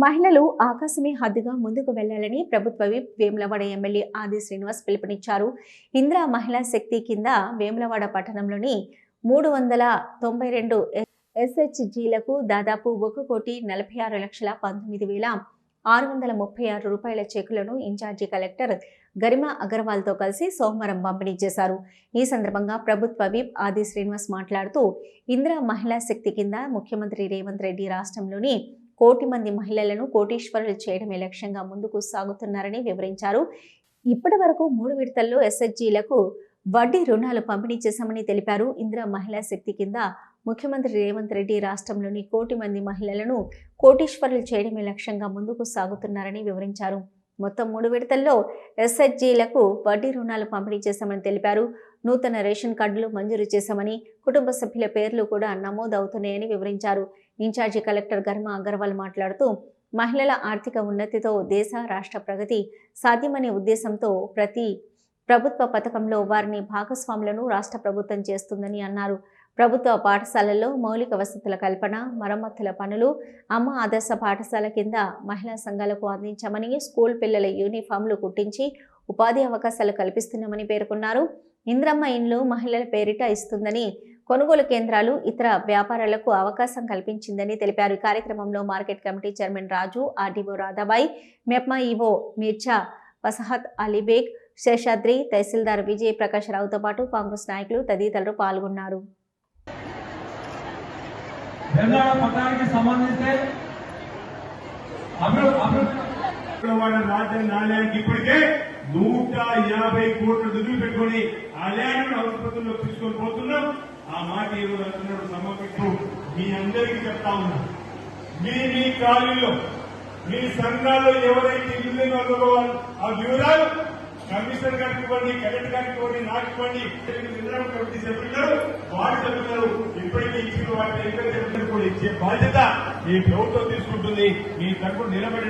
మహిళలు ఆకాశమే హద్దుగా ముందుకు వెళ్లాలని ప్రభుత్వ విప్ వేములవాడ ఎమ్మెల్యే ఆది శ్రీనివాస్ పిలుపునిచ్చారు. ఇందిరా మహిళా శక్తి కింద వేములవాడ పట్టణంలోని 392 ఎస్హెచ్జీలకు దాదాపు 1,46,19,636 రూపాయల చెక్కులను ఇన్ఛార్జి కలెక్టర్ గరిమా అగర్వాల్తో కలిసి సోమవారం పంపిణీ చేశారు. ఈ సందర్భంగా ప్రభుత్వ విప్ ఆది శ్రీనివాస్ మాట్లాడుతూ ఇందిరా మహిళా శక్తి కింద ముఖ్యమంత్రి రేవంత్ రెడ్డి రాష్ట్రంలోని 1 కోటి మంది మహిళలను కోటీశ్వరులు చేయడమే లక్ష్యంగా ముందుకు సాగుతున్నారని వివరించారు. ఇప్పటి వరకు 3 విడతల్లో ఎస్హెచ్జీలకు వడ్డీ రుణాలు పంపిణీ చేశామని తెలిపారు. ఇందిరా మహిళా శక్తి కింద ముఖ్యమంత్రి రేవంత్ రెడ్డి రాష్ట్రంలోని 1 కోటి మంది మహిళలను కోటీశ్వరులు చేయడమే లక్ష్యంగా ముందుకు సాగుతున్నారని వివరించారు. మొత్తం 3 విడతల్లో ఎస్హెచ్జీలకు వడ్డీ రుణాలు పంపిణీ చేశామని తెలిపారు. నూతన రేషన్ కార్డులు మంజూరు చేశామని, కుటుంబ సభ్యుల పేర్లు కూడా నమోదవుతున్నాయని వివరించారు. ఇన్ఛార్జి కలెక్టర్ గరిమా అగర్వాల్ మాట్లాడుతూ మహిళల ఆర్థిక ఉన్నతితో దేశ రాష్ట్ర ప్రగతి సాధ్యమనే ఉద్దేశంతో ప్రతి ప్రభుత్వ పథకంలో వారిని భాగస్వాములను రాష్ట్ర ప్రభుత్వం చేస్తుందని అన్నారు. ప్రభుత్వ పాఠశాలల్లో మౌలిక వసతుల కల్పన, మరమ్మతుల పనులు, అమ్మ ఆదర్శ పాఠశాల కింద మహిళా సంఘాలకు అందించామని, స్కూల్ పిల్లల యూనిఫామ్లు కుట్టించి ఉపాధి అవకాశాలు కల్పిస్తున్నామని పేర్కొన్నారు. ఇంద్రమ్మ ఇండ్లు మహిళల పేరిట ఇస్తుందని, కొనుగోలు కేంద్రాలు ఇతర వ్యాపారాలకు అవకాశం కల్పించిందని తెలిపారు. ఈ కార్యక్రమంలో మార్కెట్ కమిటీ చైర్మన్ రాజు, ఆర్డీఓ రాధాబాయి, మెప్మా ఈవో మిర్జా వసహత్ అలీబేగ్, శేషాద్రి, తహసీల్దార్ విజయ్ ప్రకాష్ రావుతో పాటు కాంగ్రెస్ నాయకులు తదితరులు పాల్గొన్నారు. ఇప్పటికే 150 కోట్ల నిధులు పెట్టుకుని ఆ ల్యాండ్ ఆసుపత్రుల్లో తీసుకొని పోతున్నాం. ఆ మాట ఈరోజు అంటున్నాడు సమర్పిస్తూ మీ అందరికీ చెప్తా ఉన్నా, మీ కాలనీలో మీ సంఘాల్లో ఎవరైతే ఇల్లు అనుకోవాలి ఆ వివరాలు కమిషనర్ గారికి ఇవ్వండి, కలెక్టర్ గారికి ఇవ్వండి, నాకు ఇవ్వండి. కమిటీ సభ్యులు వారు చెప్తున్నారు ఇప్పటికీ ఇచ్చిన వాటిని ఇతర సభ్యులు కూడా ఇచ్చే బాధ్యత ఈ ప్రభుత్వం తీసుకుంటుంది. మీ తరఫున నిలబడి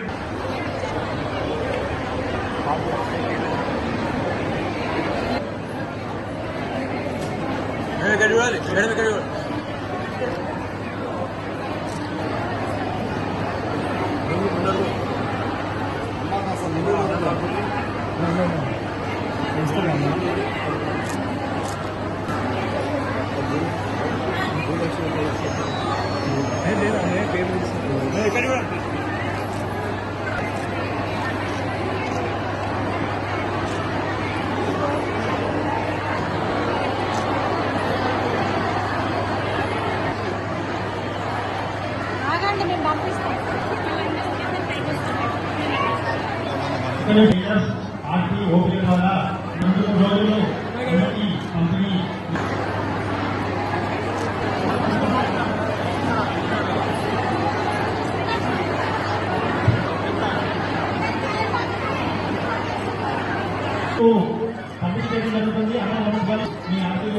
జరుగుతుంది. మీ ఆర్థిక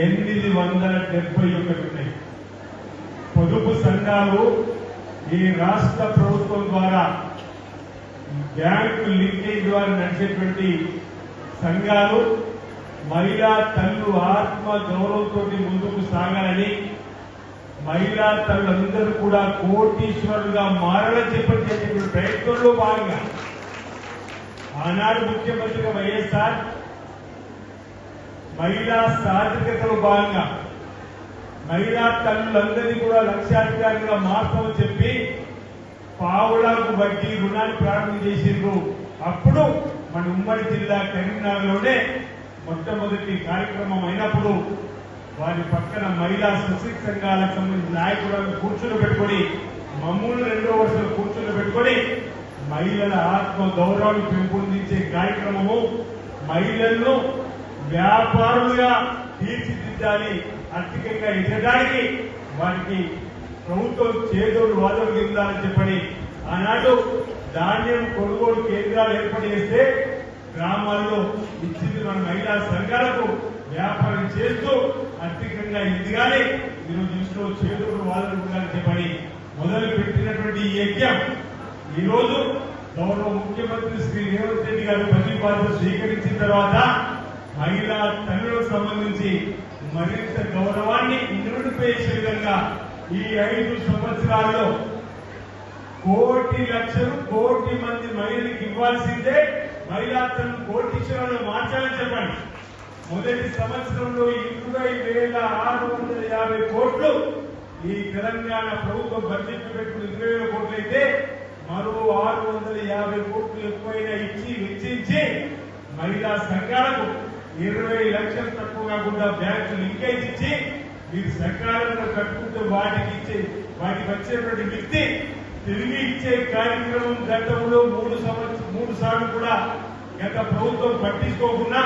ఎనిమిది 871 ఉన్నాయి పొదుపు సంఘాలు ఈ రాష్ట్ర ప్రభుత్వం ద్వారా బ్యాంకు లింకేజ్ ద్వారా నడిచేటువంటి సంఘాలు మహిళా తల్లు ఆత్మ గౌరవంతో ముందుకు సాగాలని, మహిళా తల్లులందరూ కూడా కోటీశ్వరులుగా మారాలని చెప్పేటువంటి ప్రయత్నంలో భాగంగా ఆనాడు ముఖ్యమంత్రిగా వైఎస్ఆర్ మహిళా సాధికారతలో భాగంగా మహిళా తల్లులందరినీ కూడా లక్షాధికారులుగా మార్చామని చెప్పి పావులకు వడ్డీ రుణాన్ని ప్రారంభం చేసిండ్రు. అప్పుడు మన ఉమ్మడి జిల్లా కరీంనగర్లోనే మొట్టమొదటి కార్యక్రమం అయినప్పుడు వారి పక్కన మహిళా సశక్తి సంఘాలకు సంబంధించిన నాయకులను కూర్చుని పెట్టుకొని మమ్మల్ని 2వ వరుసలో కూర్చుని పెట్టుకొని మహిళల ఆత్మ గౌరవాన్ని పెంపొందించే కార్యక్రమము, మహిళలను వ్యాపారులుగా తీర్చిదిద్దాలి, ఆర్థికంగా ఎదగడానికి వారికి ప్రభుత్వం చేదోడు వాదోడు ఇవ్వాలని చెప్పని ఆనాడు ధాన్యం కొనుగోలు కేంద్రాలు ఏర్పాటు చేస్తే గ్రామాల్లో ఇచ్చింది మన మహిళా సంఘాలకు వ్యాపారం చేస్తూ ఆర్థికంగా ఎదగాలి, ఈరోజు ఇంట్లో చేదోడు వాదోడు ఉండాలని చెప్పని మొదలు పెట్టినటువంటి ఈ యజ్ఞం ఈరోజు గౌరవ ముఖ్యమంత్రి శ్రీ రేవంత్ రెడ్డి రెడ్డి గారు పదవి బాధ్యత స్వీకరించిన తర్వాత మహిళా తల్లులకు సంబంధించి మరింత గౌరవాన్ని నిరూపే విధంగా ఈ 5 సంవత్సరాల్లో 1,00,00,000 లక్షలు 1,00,00,000 మంది మహిళలకు ఇవ్వాల్సిందే మహిళా తల్లు కోటీశ్వరాలు మార్చాలని చెప్పండి. మొదటి సంవత్సరంలో 20,650 కోట్లు ఈ తెలంగాణ ప్రభుత్వం బడ్జెట్ పెట్టుకుని 20,000 కోట్లు అయితే మరో 650 కోట్లు ఎక్కువైనా ఇచ్చి వెచ్చించి మహిళా సంఘాలకు 20 లక్షలు తక్కువ కాకుండా బ్యాంకు లింకేజ్ ఇచ్చి మీరు సకాలంలో కట్టుకుంటే వాటికి వచ్చేటువంటి వ్యక్తి తిరిగి ఇచ్చే కార్యక్రమం గతంలో 3 సార్లు కూడా గత ప్రభుత్వం పట్టించుకోకుండా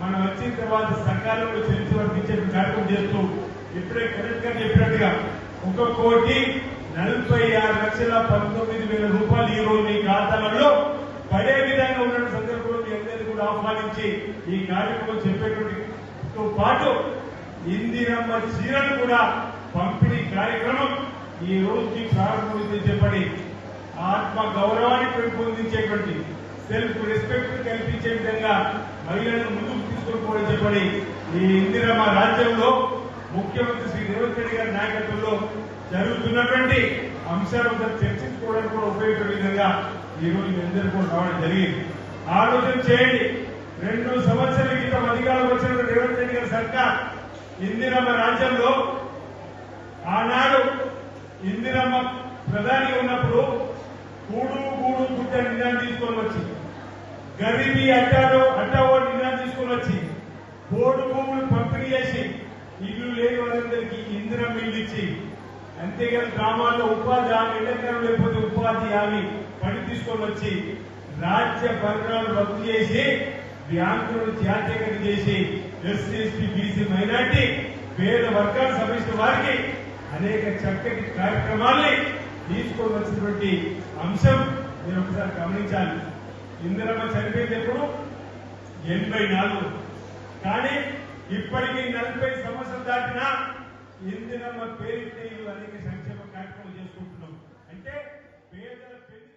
మనం వచ్చిన తర్వాత సకాలంలో చెల్లించి వర్తించే కార్యక్రమం చేస్తూ ఇప్పుడే కరెక్ట్ గా చెప్పినట్టుగా 1,46,19,000 రూపాయలు ఈ రోజు మీ ఖాతాలలో పడే విధంగా ఉన్న సందర్భంలో మీ అందరినీ కూడా ఆహ్వానించి ఈ కార్యక్రమం చెప్పేటువంటి పాటు ఇందిరమ్మ చీరలు కూడా పంపిణీ కార్యక్రమం ఈ రోజు ప్రారంభమైందని చెప్పండి. ఆత్మ గౌరవాన్ని పెంపొందించేటువంటి సెల్ఫ్ రెస్పెక్ట్ కల్పించే విధంగా మహిళలను ముందుకు తీసుకొని పోవడం చెప్పండి. ఈ ఇందిరమ్మ రాజ్యంలో ముఖ్యమంత్రి శ్రీ రేవంత్ రెడ్డి గారి నాయకత్వంలో జరుగుతున్నటువంటి అంశాలను చర్చించుకోవడానికి కూడా ఉపయోగపడే విధంగా ఈ రోజు మీ అందరూ కూడా రావడం జరిగింది. ఆలోచన చేయండి. 2 సంవత్సరాల క్రితం అధికారంలో వచ్చిన రేవంత్ రెడ్డి గారి సర్కార్ ఇందిరమ్మ రాజ్యంలో ఆనాడు ఇందిరమ్మ ప్రధాని ఉన్నప్పుడు కూడు గుడ్డ నిర్ణయం తీసుకొని వచ్చి గరీబీ అట్టావో నిర్ణయం తీసుకొని వచ్చి బోర్డు భూములు పంపిణీ చేసి ఇల్లు లేని వాళ్ళందరికీ ఇందిరమ్మ ఇల్లు ఇచ్చి అంతేగాని గ్రామాల్లో ఉపాధి హామీ ఎండాకాలం లేకపోతే ఉపాధి హామీ పని తీసుకొని వచ్చి రాజ్య పరికరాలు రద్దు చేసి బ్యాంకులను జాతీయకరణ చేసి ఎస్సీ ఎస్టీ బీసీ మైనార్టీ పేద వర్గాలు సంబంధించిన వారికి అనేక చక్కటి కార్యక్రమాల్ని తీసుకొని వచ్చినటువంటి అంశం మీరు ఒకసారి గమనించాలి. ఇందిరమ్మ చనిపోయింది ఎప్పుడు 84. కానీ ఇప్పటికీ 40 సంవత్సరాలు దాటినా ఇందిరమ్మ పేరుతో అనేక సంక్షేమ కార్యక్రమాలు చేసుకుంటున్నాం. అంటే పేదల